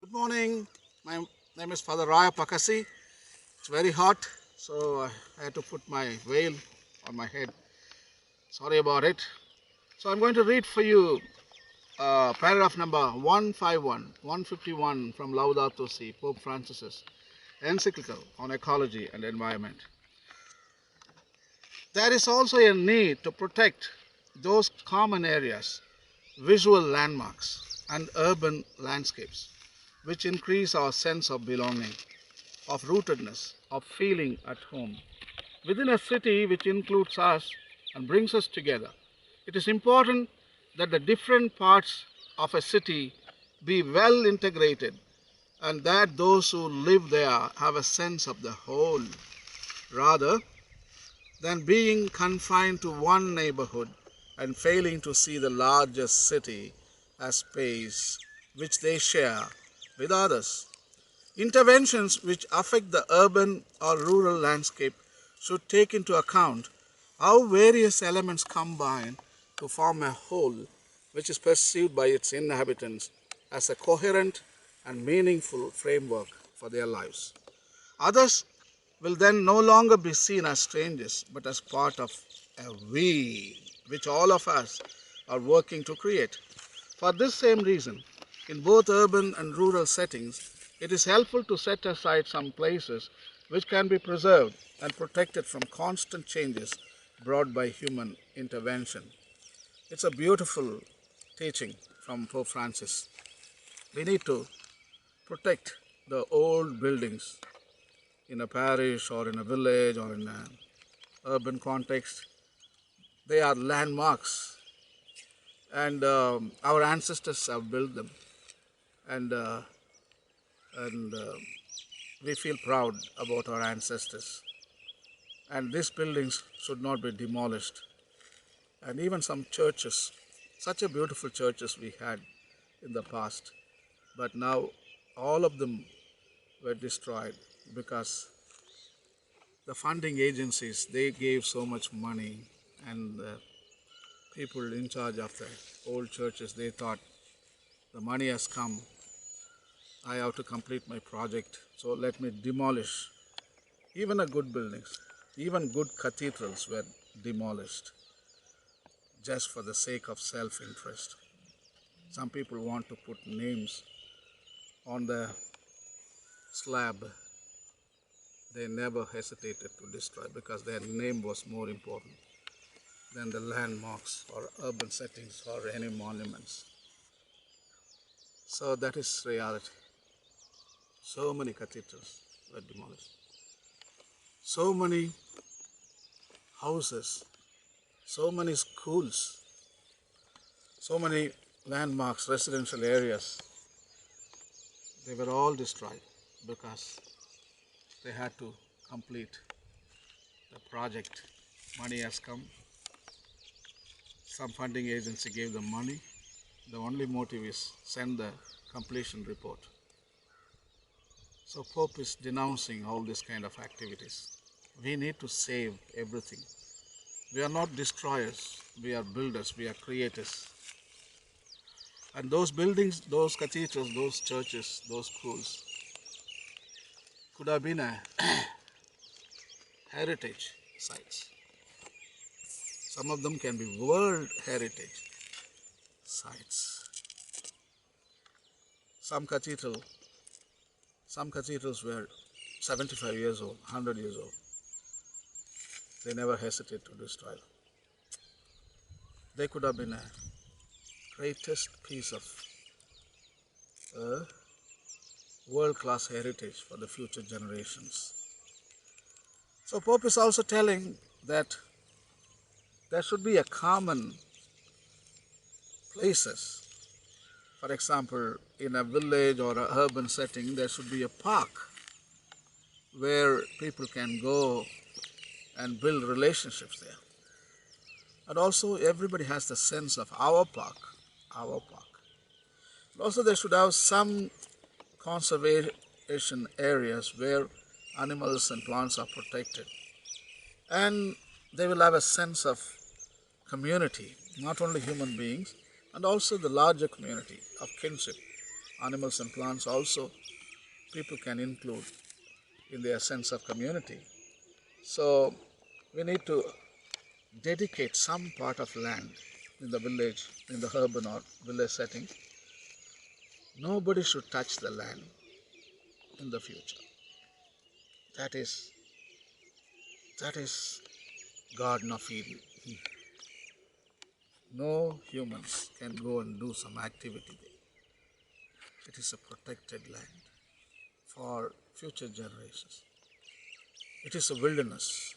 Good morning. My name is Father Rayappa. It's very hot, so I had to put my veil on my head. Sorry about it. So I'm going to read for you paragraph number 151 from Laudato Si, Pope Francis's encyclical on ecology and environment. There is also a need to protect those common areas, visual landmarks, and urban landscapes, which increase our sense of belonging, of rootedness, of feeling at home. Within a city which includes us and brings us together, it is important that the different parts of a city be well integrated and that those who live there have a sense of the whole, rather than being confined to one neighborhood and failing to see the largest city as space which they share with others. Interventions which affect the urban or rural landscape should take into account how various elements combine to form a whole which is perceived by its inhabitants as a coherent and meaningful framework for their lives. Others will then no longer be seen as strangers but as part of a we which all of us are working to create. For this same reason, in both urban and rural settings, it is helpful to set aside some places which can be preserved and protected from constant changes brought by human intervention. It's a beautiful teaching from Pope Francis. We need to protect the old buildings in a parish or in a village or in an urban context. They are landmarks, and our ancestors have built them, and and we feel proud about our ancestors. And these buildings should not be demolished. And even some churches, such a beautiful churches we had in the past, but now all of them were destroyed because the funding agencies, they gave so much money, and the people in charge of the old churches, they thought the money has come, I have to complete my project, so let me demolish even a good buildings. Even good cathedrals were demolished just for the sake of self-interest. Some people want to put names on the slab. They never hesitated to destroy because their name was more important than the landmarks or urban settings or any monuments. So that is reality. So many cathedrals were demolished. So many houses, so many schools, so many landmarks, residential areas, they were all destroyed because they had to complete the project. Money has come, some funding agency gave them money. The only motive is send the completion report. So Pope is denouncing all these kind of activities. We need to save everything. We are not destroyers, we are builders, we are creators. And those buildings, those cathedrals, those churches, those schools could have been a heritage sites. Some of them can be world heritage sites. Some cathedrals were 75 years old, 100 years old. They never hesitated to destroy them. They could have been a greatest piece of world-class heritage for the future generations. So Pope is also telling that there should be a common places. For example, in a village or an urban setting, there should be a park where people can go and build relationships there. And also everybody has the sense of our park, our park. And also they should have some conservation areas where animals and plants are protected. And they will have a sense of community, not only human beings, and also the larger community of kinship. animals and plants also people can include in their sense of community. So we need to dedicate some part of land in the village, in the urban or village setting. Nobody should touch the land in the future. That is that is Garden of Eden. No humans can go and do some activity there. It is a protected land for future generations. It is a wilderness.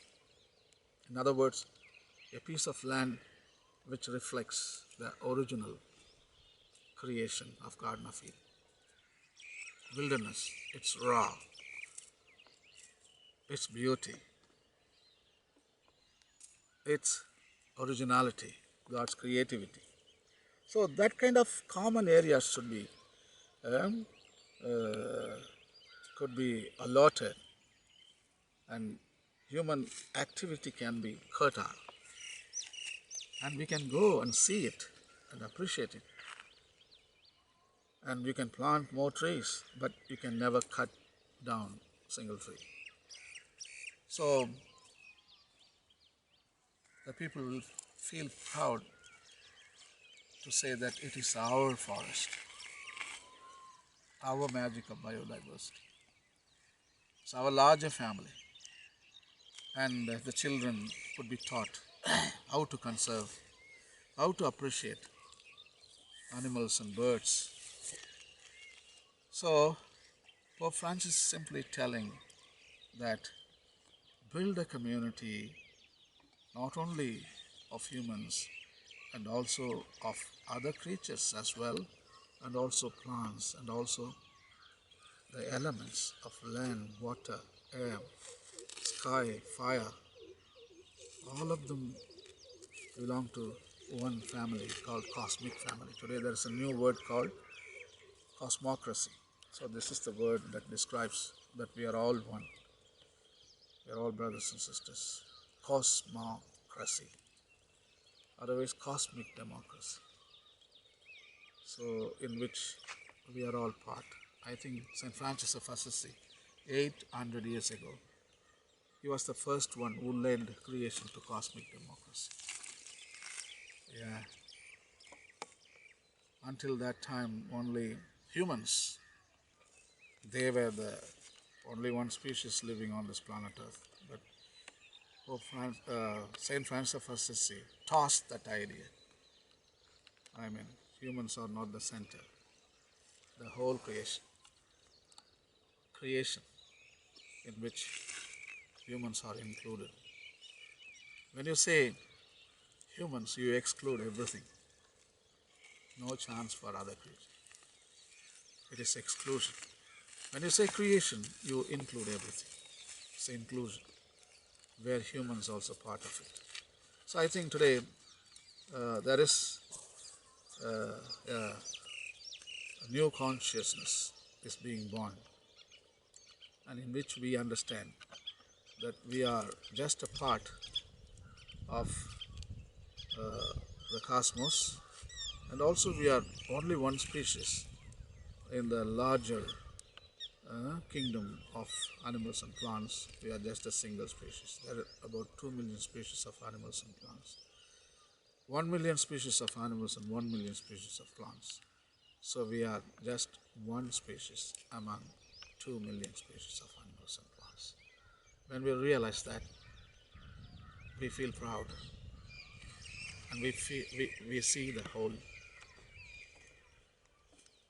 In other words, a piece of land which reflects the original creation of Garden of Eden. Wilderness, its raw, its beauty, its originality, God's creativity. So that kind of common areas should be um, uh, could be allotted, and human activity can be curtailed, and we can go and see it and appreciate it. And you can plant more trees, but you can never cut down a single tree. So the people will feel proud to say that it is our forest, our magic of biodiversity. It's our larger family, and the children would be taught how to conserve, how to appreciate animals and birds. So Pope Francis is simply telling that build a community not only of humans and also of other creatures as well, and also plants, and also the elements of land, water, air, sky, fire. All of them belong to one family called cosmic family. Today there is a new word called cosmocracy. So this is the word that describes that we are all one. We are all brothers and sisters. Cosmocracy, otherwise cosmic democracy. So in which we are all part. I think St. Francis of Assisi, 800 years ago, he was the first one who led creation to cosmic democracy. Yeah. Until that time, only humans, they were the only one species living on this planet Earth. But St. Francis of Assisi tossed that idea. I mean, humans are not the center. The whole creation in which humans are included. When you say humans, you exclude everything. No chance for other creatures. It is exclusion. When you say creation, you include everything. It's inclusion, where humans are also part of it. So I think today there is a new consciousness is being born, and in which we understand that we are just a part of the cosmos, and also we are only one species in the larger kingdom of animals and plants. We are just a single species. There are about 2 million species of animals and plants, 1 million species of animals and 1 million species of plants. So we are just one species among 2 million species of animals and plants. When we realize that, we feel proud, and we see the whole.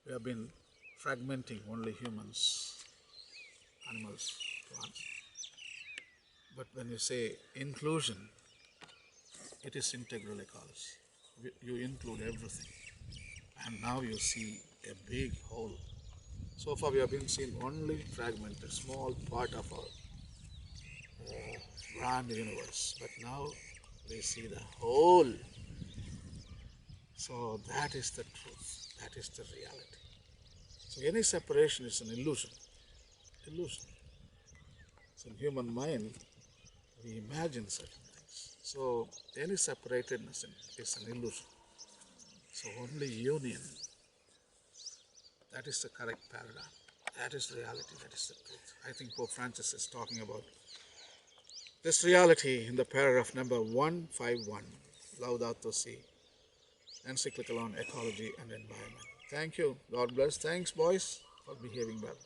We have been fragmenting only humans, animals, plants. But when you say inclusion, it is integral ecology. You include everything, and now you see a big whole. So far we have been seeing only fragmented, small part of our grand universe, but now we see the whole. So that is the truth, that is the reality. So any separation is an illusion. Illusion. So in human mind, we imagine certain things. So any separatedness is an illusion. So only union, That is the correct paradigm. That is reality. That is the truth. I think Pope Francis is talking about this reality in the paragraph number 151, Laudato Si, encyclical on ecology and environment. Thank you. God bless. Thanks, boys, for behaving well.